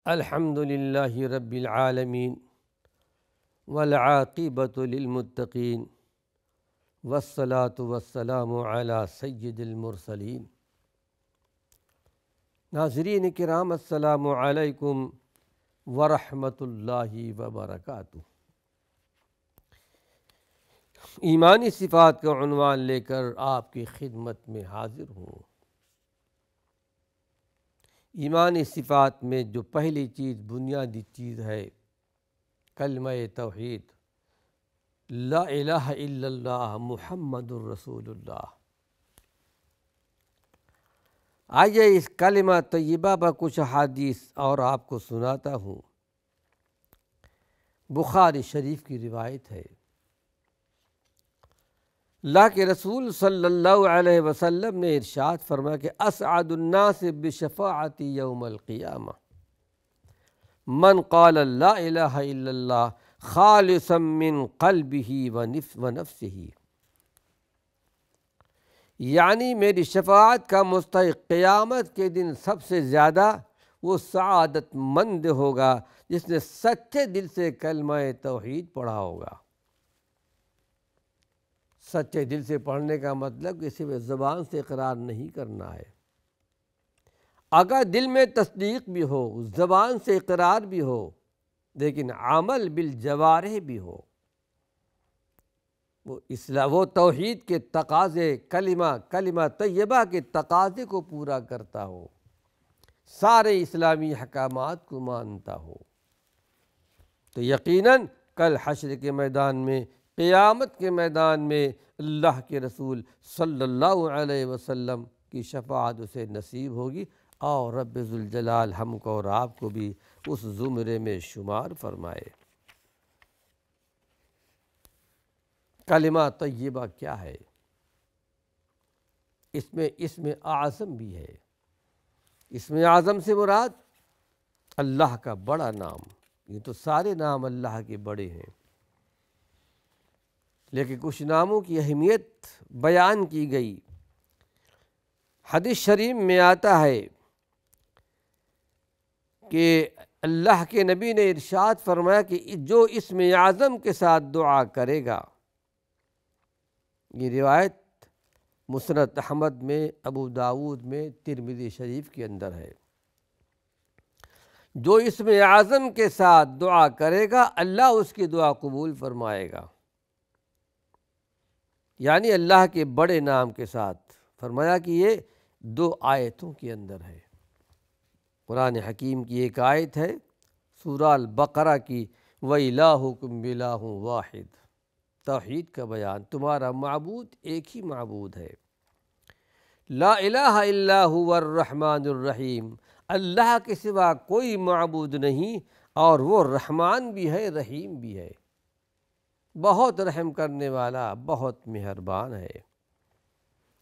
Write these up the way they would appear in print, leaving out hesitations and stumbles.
الحمد للہ رب العالمین والعاقبۃ للمتقین والصلاة والسلام علی سید المرسلین۔ ناظرین کرام، السلام علیکم ورحمۃ اللہ وبرکاتہ۔ ایمانی صفات کا عنوان لے کر آپ کی خدمت میں حاضر ہوں۔ ایمانی صفات میں جو پہلی چیز، بنیادی چیز ہے، کلمہ توحید، لا الہ الا اللہ محمد الرسول اللہ۔ آئیے اس کلمہ طیبہ پر کچھ احادیث اور آپ کو سناتا ہوں۔ بخاری شریف کی روایت ہے، اللہ کے رسول صلی اللہ علیہ وسلم نے ارشاد فرمایا کہ اسعد الناس بشفاعتی یوم القیامہ من قال لا الہ الا اللہ خالصا من قلبہ ونفسہ، یعنی میری شفاعت کا مستحق قیامت کے دن سب سے زیادہ وہ سعادت مند ہوگا جس نے سچے دل سے کلمہ توحید پڑھا ہوگا۔ سچے دل سے پڑھنے کا مطلب کہ صرف زبان سے اقرار نہیں کرنا ہے، اگر دل میں تصدیق بھی ہو، زبان سے اقرار بھی ہو، لیکن عمل بالجوارح بھی ہو، وہ توحید کے تقاضے، کلمہ طیبہ کے تقاضے کو پورا کرتا ہو، سارے اسلامی احکامات کو مانتا ہو، تو یقیناً کل حشر کے میدان میں، قیامت کے میدان میں اللہ کے رسول صلی اللہ علیہ وسلم کی شفاعت اسے نصیب ہوگی، اور رب ذوالجلال ہم کو اور آپ کو بھی اس زمرے میں شمار فرمائے۔ کلمہ طیبہ کیا ہے؟ اس میں اسم اعظم بھی ہے۔ اسم اعظم سے مراد اللہ کا بڑا نام۔ یہ تو سارے نام اللہ کے بڑے ہیں، لیکن کچھ ناموں کی اہمیت بیان کی گئی۔ حدیث شریف میں آتا ہے کہ اللہ کے نبی نے ارشاد فرمایا کہ جو اسم اعظم کے ساتھ دعا کرے گا، یہ روایت مسند احمد میں، ابو داود میں، ترمذی شریف کے اندر ہے، جو اسم اعظم کے ساتھ دعا کرے گا اللہ اس کی دعا قبول فرمائے گا، یعنی اللہ کے بڑے نام کے ساتھ۔ فرمایا کہ یہ 2 آیتوں کے اندر ہے۔ قرآن حکیم کی ایک آیت ہے سورہ البقرہ کی، وَإِلَٰهُكُمْ إِلَٰهٌ وَاحِدٌ، توحید کا بیان، تمہارا معبود ایک ہی معبود ہے۔ لا الہ الا هو الرحمن الرحیم، اللہ کے سوا کوئی معبود نہیں، اور وہ رحمان بھی ہے، رحیم بھی ہے، بہت رحم کرنے والا، بہت مہربان ہے۔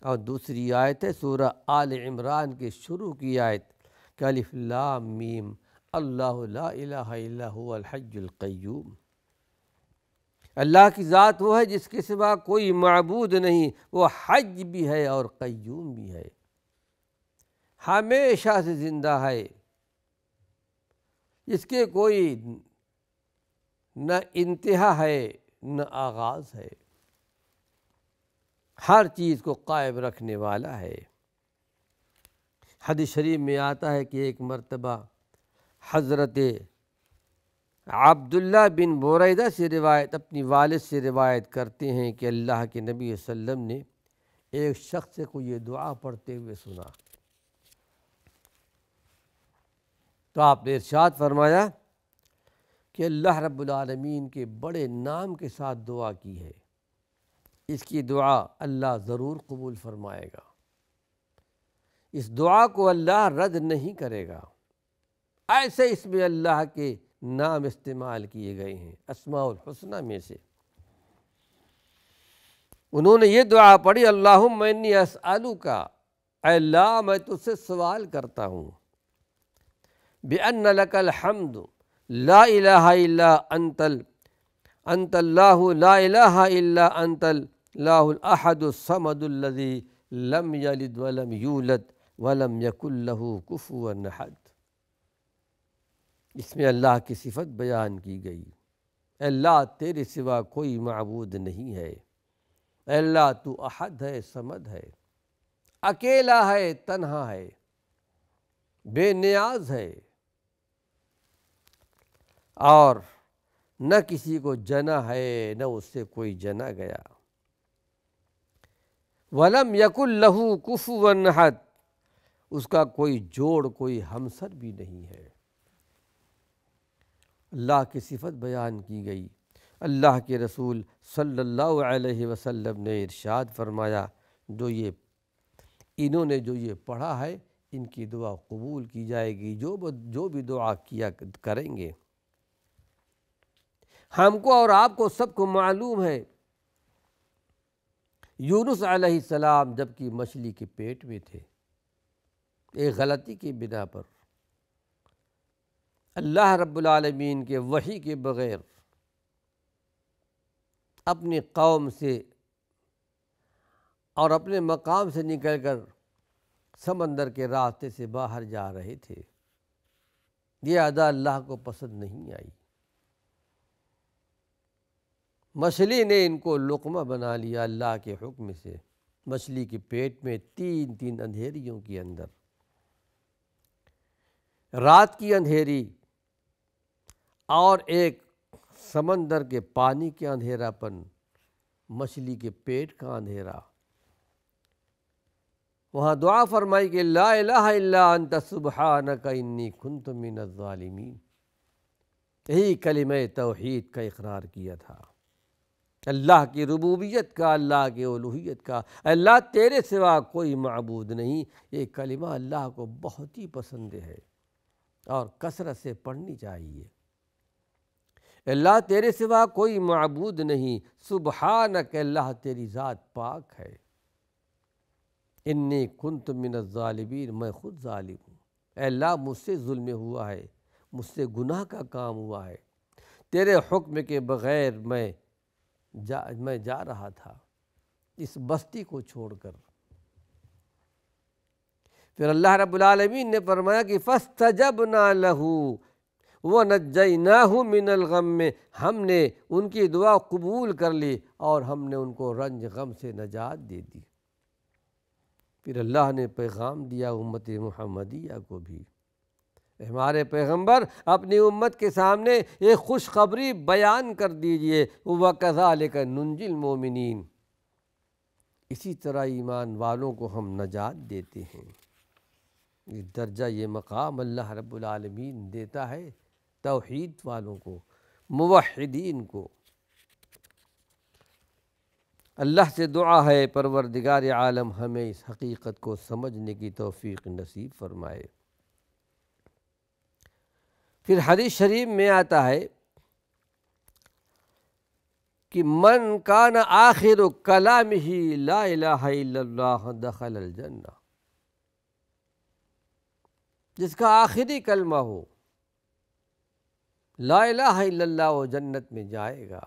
اور دوسری آیت ہے سورہ آل عمران کے شروع کی آیت کہ الف لام میم اللہ لا الہ الا هو الحی القیوم، اللہ کی ذات وہ ہے جس کے سوا کوئی معبود نہیں، وہ حی بھی ہے اور قیوم بھی ہے، ہمیشہ سے زندہ ہے، اس کے کوئی نہ انتہا ہے نہ آغاز ہے، ہر چیز کو قائم رکھنے والا ہے۔ حدیث شریف میں آتا ہے کہ ایک مرتبہ حضرت عبداللہ بن بریدہ سے روایت، اپنی والد سے روایت کرتے ہیں کہ اللہ کے نبی صلی اللہ علیہ وسلم نے ایک شخص کو یہ دعا پڑھتے ہوئے سنا، تو آپ نے ارشاد فرمایا کہ اللہ رب العالمین کے بڑے نام کے ساتھ دعا کی ہے، اس کی دعا اللہ ضرور قبول فرمائے گا، اس دعا کو اللہ رد نہیں کرے گا۔ ایسے اس میں اللہ کے نام استعمال کیے گئے ہیں اسماء الحسنہ میں سے۔ انہوں نے یہ دعا پڑھی، اللہم انی اسألک، اے اللہ میں تجھ سے سوال کرتا ہوں، بأن لک الحمد لا الہ الا انت اللہ لا الہ الا انت اللہ الاحد الصمد الذی لم یلد ولم یولد ولم یکن لہ کفوا احد۔ اس میں اللہ کی صفت بیان کی گئی، اے اللہ تیرے سوا کوئی معبود نہیں ہے، اے اللہ تو احد ہے، صمد ہے، اکیلا ہے، تنہا ہے، بے نیاز ہے، اور نہ کسی کو جنا ہے نہ اس سے کوئی جنا گیا۔ وَلَمْ يَكُنْ لَهُ كُفُوًا أَحَدٌ، اس کا کوئی جوڑ، کوئی ہمسر بھی نہیں ہے۔ اللہ کی صفت بیان کی گئی۔ اللہ کے رسول صلی اللہ علیہ وسلم نے ارشاد فرمایا، انہوں نے جو یہ پڑھا ہے ان کی دعا قبول کی جائے گی، جو بھی دعا کیا کریں گے۔ ہم کو اور آپ کو سب کو معلوم ہے، یونس علیہ السلام جب کہ مچھلی کے پیٹ میں تھے، ایک غلطی کی بنا پر اللہ رب العالمین کے وحی کے بغیر اپنی قوم سے اور اپنے مقام سے نکل کر سمندر کے راستے سے باہر جا رہے تھے۔ یہ ادا اللہ کو پسند نہیں آئی، مچھلی نے ان کو لقمہ بنا لیا اللہ کے حکم سے، مچھلی کے پیٹ میں 3 اندھیریوں کے اندر، رات کی اندھیری اور ایک سمندر کے پانی کے اندھیرا پن، مچھلی کے پیٹ کا اندھیرا۔ وہاں دعا فرمائی کہ لا الہ الا انت سبحانک انی کنت من الظالمین، یہی کلمہ توحید کا اقرار کیا تھا، اللہ کی ربوبیت کا، اللہ کی الوہیت کا، اللہ تیرے سوا کوئی معبود نہیں۔ یہ کلمہ اللہ کو بہت ہی پسند ہے اور کثرت سے پڑھنی چاہیے۔ اللہ تیرے سوا کوئی معبود نہیں، سبحانک، اللہ تیری ذات پاک ہے، انی کنت من الظالمین، میں خود ظالم ہوں، اے اللہ مجھ سے ظلم ہوا ہے، مجھ سے گناہ کا کام ہوا ہے، تیرے حکم کے بغیر میں جا رہا تھا اس بستی کو چھوڑ کر۔ پھر اللہ رب العالمین نے فرمایا کہ فَاسْتَجَبْنَا لَهُ وَنَجَّيْنَاهُ مِنَ الْغَمِّ، ہم نے ان کی دعا قبول کر لی اور ہم نے ان کو رنج غم سے نجات دے دی۔ پھر اللہ نے پیغام دیا امت محمدیہ کو بھی، ہمارے پیغمبر اپنی امت کے سامنے ایک خوشخبری بیان کر دیجئے، وَكَذَلِكَ نُنْجِي الْمُؤْمِنِينَ، اسی طرح ایمان والوں کو ہم نجات دیتے ہیں۔ یہ درجہ، یہ مقام اللہ رب العالمین دیتا ہے توحید والوں کو، موحدین کو۔ اللہ سے دعا ہے پروردگار عالم ہمیں اس حقیقت کو سمجھنے کی توفیق نصیب فرمائے۔ پھر حدیث شریف میں آتا ہے کہ من کان آخر کلامہ لا الہ الا اللہ دخل الجنہ، جس کا آخری کلمہ ہو لا الہ الا اللہ، وہ جنت میں جائے گا۔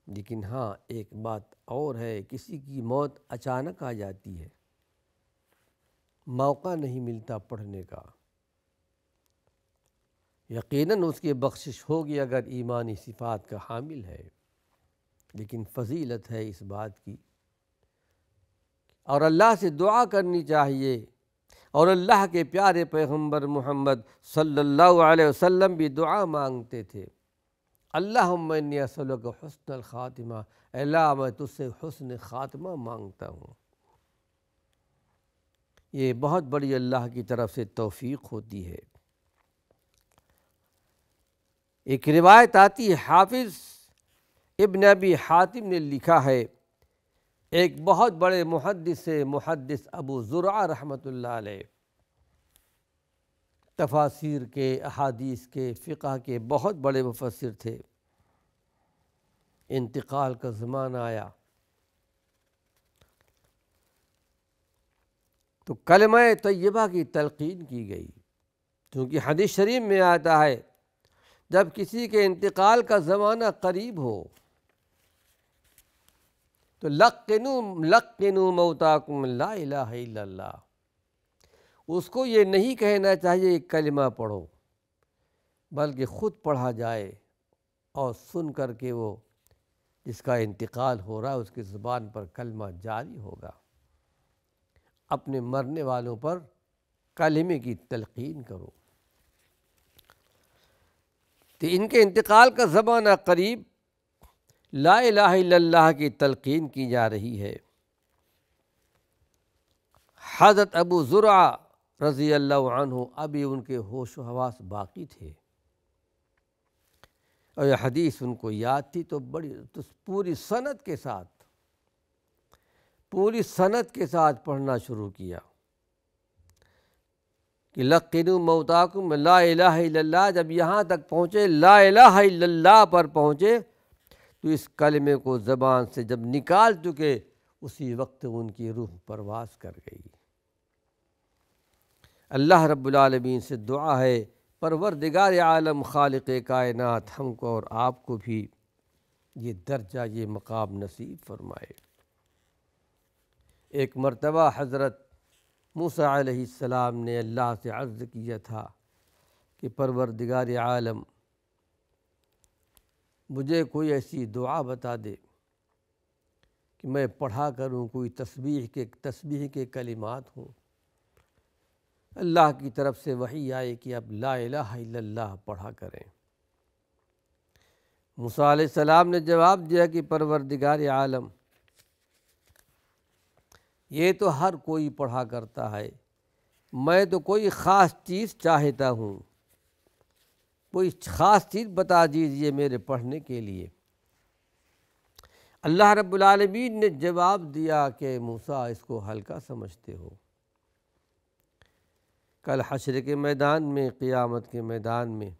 لیکن ہاں ایک بات اور ہے، کسی کی موت اچانک آ جاتی ہے، موقع نہیں ملتا پڑھنے کا، یقیناً اس کی بخشش ہوگی اگر ایمانی صفات کا حامل ہے، لیکن فضیلت ہے اس بات کی، اور اللہ سے دعا کرنی چاہیے۔ اور اللہ کے پیارے پیغمبر محمد صلی اللہ علیہ وسلم بھی دعا مانگتے تھے، اللہم انی اسألک حسن الخاتمہ، اے اللہ میں تجھ سے حسن خاتمہ مانگتا ہوں۔ یہ بہت بڑی اللہ کی طرف سے توفیق ہوتی ہے۔ ایک روایت آتی ہے، حافظ ابن ابی حاتم نے لکھا ہے، ایک بہت بڑے محدث ابو زرعہ رحمۃ اللہ علیہ، تفاسیر کے، احادیث کے، فقہ کے بہت بڑے مفسر تھے۔ انتقال کا زمانہ آیا تو کلمہ طیبہ کی تلقین کی گئی، کیونکہ حدیث شریف میں آتا ہے جب کسی کے انتقال کا زمانہ قریب ہو تو لقنوا موتاکم لا الہ الا اللہ، اس کو یہ نہیں کہنا چاہیے ایک کلمہ پڑھو، بلکہ خود پڑھا جائے اور سن کر کے وہ جس کا انتقال ہو رہا ہے اس کی زبان پر کلمہ جاری ہوگا۔ اپنے مرنے والوں پر کلمے کی تلقین کرو۔ تو ان کے انتقال کا زمانہ قریب، لا الہ الا اللہ کی تلقین کی جا رہی ہے۔ حضرت ابو زرعہ رضی اللہ عنہ ابھی ان کے ہوش و حواس باقی تھے، اور یہ حدیث ان کو یاد تھی، تو پوری سند کے ساتھ پڑھنا شروع کیا کہ لقنوا موتاکم لا الہ الا اللہ۔ جب یہاں تک پہنچے، لا الہ الا اللہ پر پہنچے، تو اس کلمے کو زبان سے جب نکال چکے، اسی وقت ان کی روح پرواز کر گئی۔ اللہ رب العالمین سے دعا ہے، پروردگار عالم خالق کائنات ہم کو اور آپ کو بھی یہ درجہ، یہ مقام نصیب فرمائے۔ ایک مرتبہ حضرت موسیٰ علیہ السلام نے اللہ سے عرض کیا تھا کہ پروردگار عالم مجھے کوئی ایسی دعا بتا دے کہ میں پڑھا کروں، کوئی تسبیح کے کلمات ہوں۔ اللہ کی طرف سے وحی آئے کہ اب لا الہ الا اللہ پڑھا کریں۔ موسیٰ علیہ السلام نے جواب دیا کہ پروردگار عالم، یہ تو ہر کوئی پڑھا کرتا ہے، میں تو کوئی خاص چیز چاہتا ہوں، کوئی خاص چیز بتا دیجئے میرے پڑھنے کے لیے۔ اللہ رب العالمین نے جواب دیا کہ موسیٰ اس کو ہلکا سمجھتے ہو، کل حشر کے میدان میں، قیامت کے میدان میں،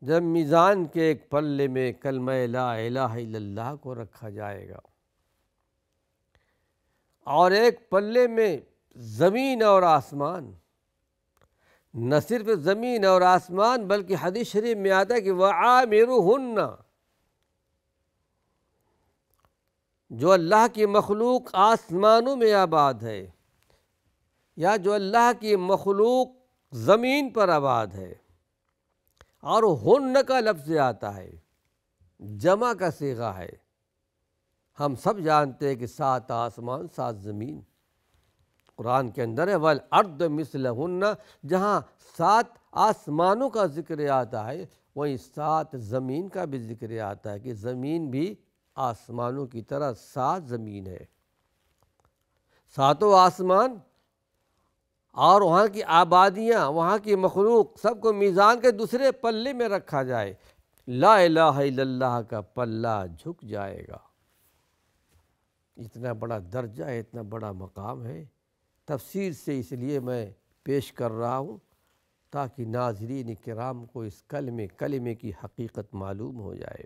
جب میزان کے ایک پلے میں کلمہ لا الہ الا اللہ کو رکھا جائے گا، اور ایک پلے میں زمین اور آسمان، نہ صرف زمین اور آسمان بلکہ حدیث شریف میں آتا ہے کہ وَعَامِرُهُنَّ، جو اللہ کی مخلوق آسمانوں میں آباد ہے، یا جو اللہ کی مخلوق زمین پر آباد ہے، اور ہن کا لفظ آتا ہے، جمع کا صیغہ ہے۔ ہم سب جانتے ہیں کہ 7 آسمان 7 زمین قرآن کے اندر ہے، وَالْأَرْضَ مِثْلَهُنَّ، جہاں 7 آسمانوں کا ذکر آتا ہے وہیں 7 زمین کا بھی ذکر آتا ہے کہ زمین بھی آسمانوں کی طرح 7 زمین ہے۔ 7 آسمان اور وہاں کی آبادیاں، وہاں کی مخلوق، سب کو میزان کے دوسرے پلے میں رکھا جائے، لا الہ الا اللہ کا پلہ جھک جائے گا۔ اتنا بڑا درجہ ہے، اتنا بڑا مقام ہے۔ تفصیل سے اس لیے میں پیش کر رہا ہوں تاکہ ناظرین کرام کو اس کلمے کی حقیقت معلوم ہو جائے۔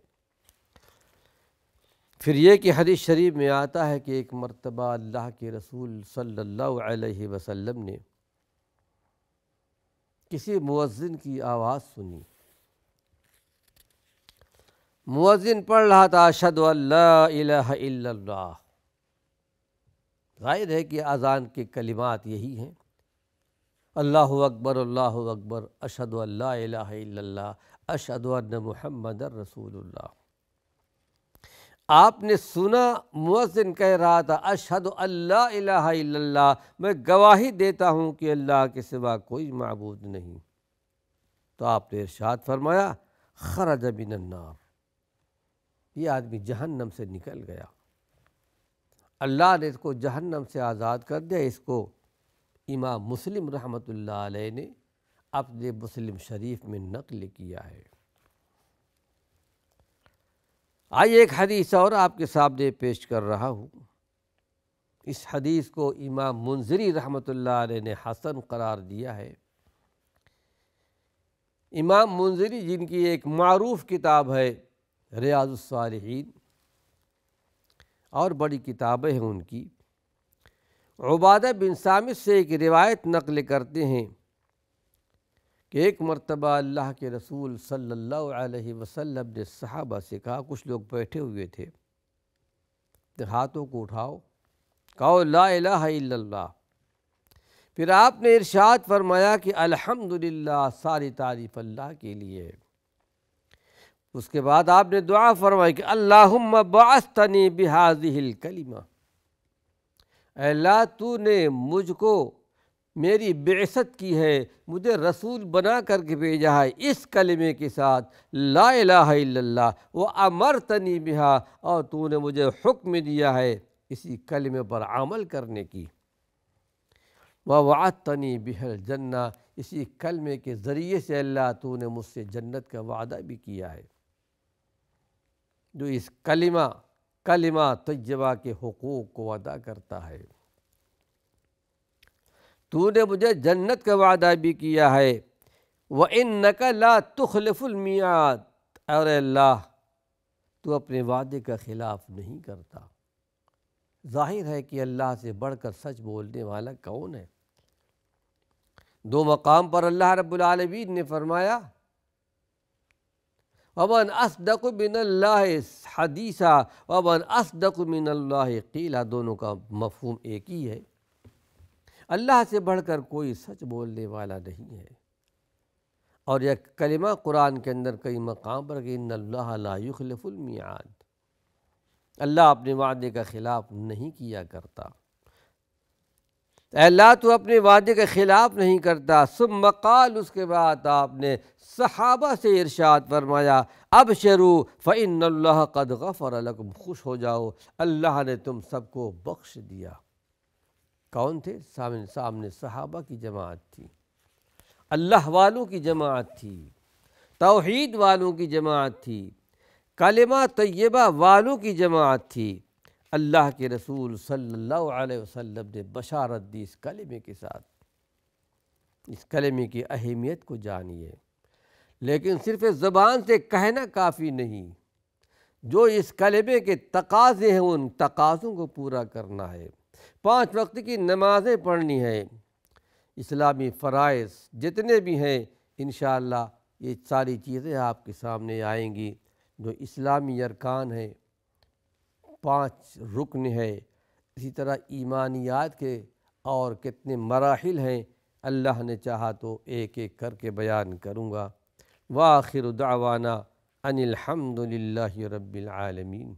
پھر یہ کہ حدیث شریف میں آتا ہے کہ ایک مرتبہ اللہ کے رسول صلی اللہ علیہ وسلم نے کسی مؤذن کی آواز سنی۔ مؤذن پڑھ رہا تھا اشہد ان لا الہ الا اللہ۔ ظاہر ہے کہ اذان کے کلمات یہی ہیں، اللہ اکبر اللہ اکبر، اشہد ان لا الہ الا اللہ، اشہد ان محمد رسول اللہ۔ آپ نے سنا مؤذن کہہ رہا تھا اشہد ان لا الہ الا اللہ، میں گواہی دیتا ہوں کہ اللہ کے سوا کوئی معبود نہیں، تو آپ نے ارشاد فرمایا خرج من النار، یہ آدمی جہنم سے نکل گیا، اللہ نے اس کو جہنم سے آزاد کر دیا۔ اس کو امام مسلم رحمۃ اللہ علیہ نے اپنے مسلم شریف میں نقل کیا ہے۔ آئیے ایک حدیث اور آپ کے سامنے پیش کر رہا ہوں۔ اس حدیث کو امام منذری رحمۃ اللہ علیہ نے حسن قرار دیا ہے۔ امام منذری جن کی ایک معروف کتاب ہے ریاض الصالحین، اور بڑی کتابیں ہیں ان کی، عبادہ بن صامت سے ایک روایت نقل کرتے ہیں کہ ایک مرتبہ اللہ کے رسول صلی اللہ علیہ وسلم نے صحابہ سے کہا، کچھ لوگ بیٹھے ہوئے تھے، ہاتھوں کو اٹھاؤ، کہو لا الہ الا اللہ۔ پھر آپ نے ارشاد فرمایا کہ الحمدللہ، ساری تعریف اللہ کے لیے۔ اس کے بعد آپ نے دعا فرمائی کہ اللہم بعثتنی بہذہ الکلمہ، اے اللہ تو نے مجھ کو میری بعثت کی ہے، مجھے رسول بنا کر کے بھیجا ہے اس کلمے کے ساتھ لا الہ الا اللہ، وامرتنی بہا، اور تو نے مجھے حکم دیا ہے اسی کلمے پر عمل کرنے کی، ووعدتنی بہ الجنہ، اسی کلمے کے ذریعے سے اللہ تو نے مجھ سے جنت کا وعدہ بھی کیا ہے۔ جو اس کلمہ طیبہ کے حقوق کو ادا کرتا ہے، تو نے مجھے جنت کا وعدہ بھی کیا ہے، وَإِنَّكَ لَا تُخْلِفُ الْمِيعَادَ، اور اللہ تو اپنے وعدے کا خلاف نہیں کرتا۔ ظاہر ہے کہ اللہ سے بڑھ کر سچ بولنے والا کون ہے؟ دو مقام پر اللہ رب العالمین نے فرمایا وَمَنْ أَصْدَقُ مِنَ اللَّهِ حَدِيثًا وَمَنْ أَصْدَقُ مِنَ اللَّهِ قِيلًا، دونوں کا مفہوم ایک ہی ہے۔ اللہ سے بڑھ کر کوئی سچ بولنے والا نہیں ہے۔ اور یہ کلمہ قرآن کے اندر کئی مقام پر کہ ان اللہ لا یخلف المیعاد، اللہ اپنے وعدے کا خلاف نہیں کیا کرتا۔ اے اللہ تو اپنے وعدے کا خلاف نہیں کرتا۔ ثم قال، اس کے بعد آپ نے صحابہ سے ارشاد فرمایا ابشروا فإن اللہ قد غفر لکم، خوش ہو جاؤ، اللہ نے تم سب کو بخش دیا۔ کون تھے؟ سامنے صحابہ کی جماعت تھی، اللہ والوں کی جماعت تھی، توحید والوں کی جماعت تھی، کلمہ طیبہ والوں کی جماعت تھی۔ اللہ کے رسول صلی اللہ علیہ وسلم نے بشارت دی اس کلمے کے ساتھ۔ اس کلمے کی اہمیت کو جانیے، لیکن صرف زبان سے کہنا کافی نہیں، جو اس کلمے کے تقاضے ہیں ان تقاضوں کو پورا کرنا ہے۔ 5 وقت کی نمازیں پڑھنی ہے، اسلامی فرائض جتنے بھی ہیں انشاءاللہ یہ ساری چیزیں آپ کے سامنے آئیں گی۔ جو اسلامی ارکان ہیں، 5 رکن ہے، اسی طرح ایمانیات کے اور کتنے مراحل ہیں، اللہ نے چاہا تو ایک ایک کر کے بیان کروں گا۔ وآخر دعوانا ان الحمد للہ رب العالمین۔